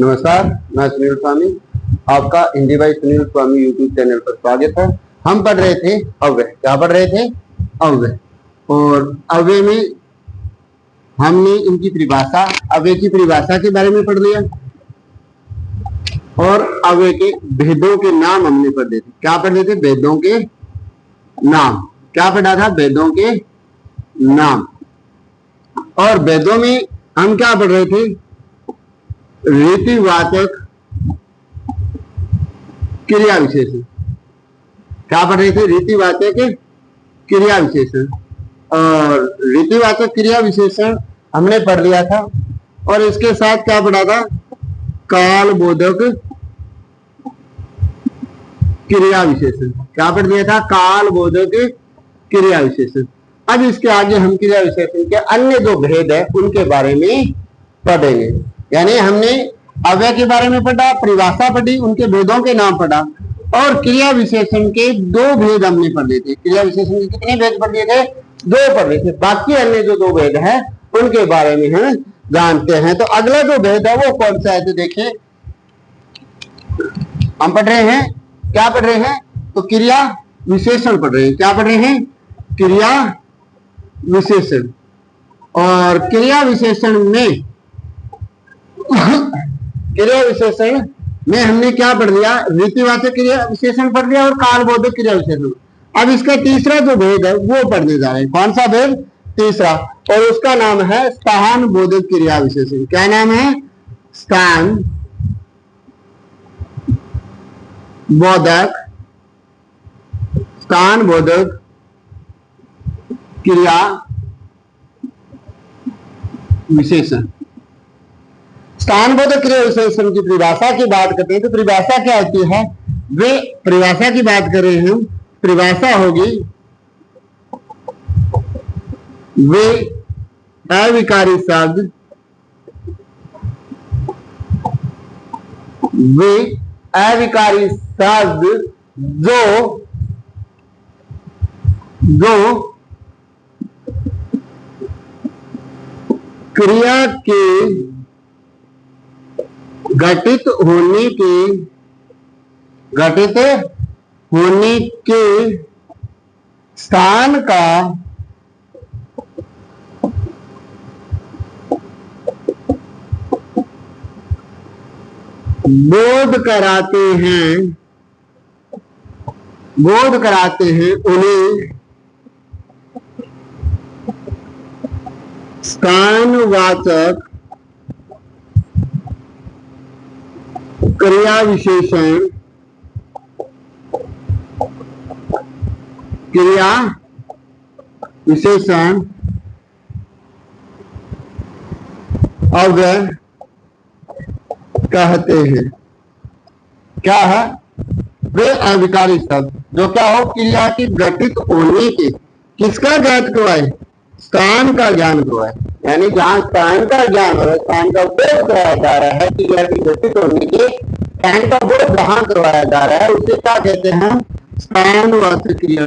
नमस्कार, मैं सुनील स्वामी। आपका हिंदी भाई सुनील स्वामी यूट्यूब चैनल पर स्वागत है। हम पढ़ रहे थे अव्यय। क्या पढ़ रहे थे? अव्यय। और अव्यय में हमने इनकी परिभाषा, अव्यय की परिभाषा के बारे में पढ़ लिया और अव्यय के भेदों के नाम हमने पढ़ लिए थे। क्या पढ़ रहे थे? भेदों के नाम। क्या पढ़ा था? भेदों के नाम। और भेदों में हम क्या पढ़ रहे थे? रीतिवाचक क्रिया विशेषण। क्या पढ़ रहे थे? रीतिवाचक क्रिया विशेषण। और रीतिवाचक क्रिया विशेषण हमने पढ़ लिया था। और इसके साथ क्या पढ़ा था? काल बोधक क्रिया विशेषण। क्या पढ़ लिया था? काल बोधक क्रिया विशेषण। अब इसके आगे हम क्रिया विशेषण के अन्य जो भेद है उनके बारे में पढ़ेंगे। यानी हमने अव्यय के बारे में पढ़ा, परिभाषा पढ़ी, उनके भेदों के नाम पढ़ा और क्रिया विशेषण के दो भेद हमने पढ़ लिए थे। क्रिया विशेषण के कितने भेद पढ़ लिए थे? दो पढ़ लिए थे। बाकी अन्य जो दो भेद है उनके बारे में हम जानते हैं। तो अगला जो भेद है वो कौन सा है? तो देखिए, हम पढ़ रहे हैं, क्या पढ़ रहे हैं? तो क्रिया विशेषण पढ़ रहे हैं। क्या पढ़ रहे हैं? क्रिया विशेषण। और क्रिया विशेषण में हमने क्या पढ़ लिया? रीतिवाचक क्रिया विशेषण पढ़ लिया और कालबोधक क्रिया विशेषण। अब इसका तीसरा जो भेद है वो पढ़ने जा रहे हैं। कौन सा भेद? तीसरा। और उसका नाम है स्थान बोधक क्रिया विशेषण। क्या नाम है? स्थान बोधक क्रिया विशेषण। स्थान बोधक क्रिया विशेषण की परिभाषा की बात करते हैं तो परिभाषा क्या होती है? वे परिभाषा की बात कर रहे हैं हम। परिभाषा होगी वे अविकारी शब्द, जो क्रिया के घटित होने के स्थान का बोध कराते हैं उन्हें स्थानवाचक क्रिया विशेषण अव्यय कहते हैं। क्या है? वे अविकारी शब्द जो क्या हो? क्रिया के घटित होने के, किसका ज्ञात करवाए? स्थान का ज्ञान करवाए। यानी जहां स्थान का ज्ञान हो रहा है, स्थान का बोध कराया जा रहा है, क्रिया के घटित होने के स्थान का बोध जहां करवाया जा रहा है उसे क्या कहते हैं? स्थानवाचक क्रिया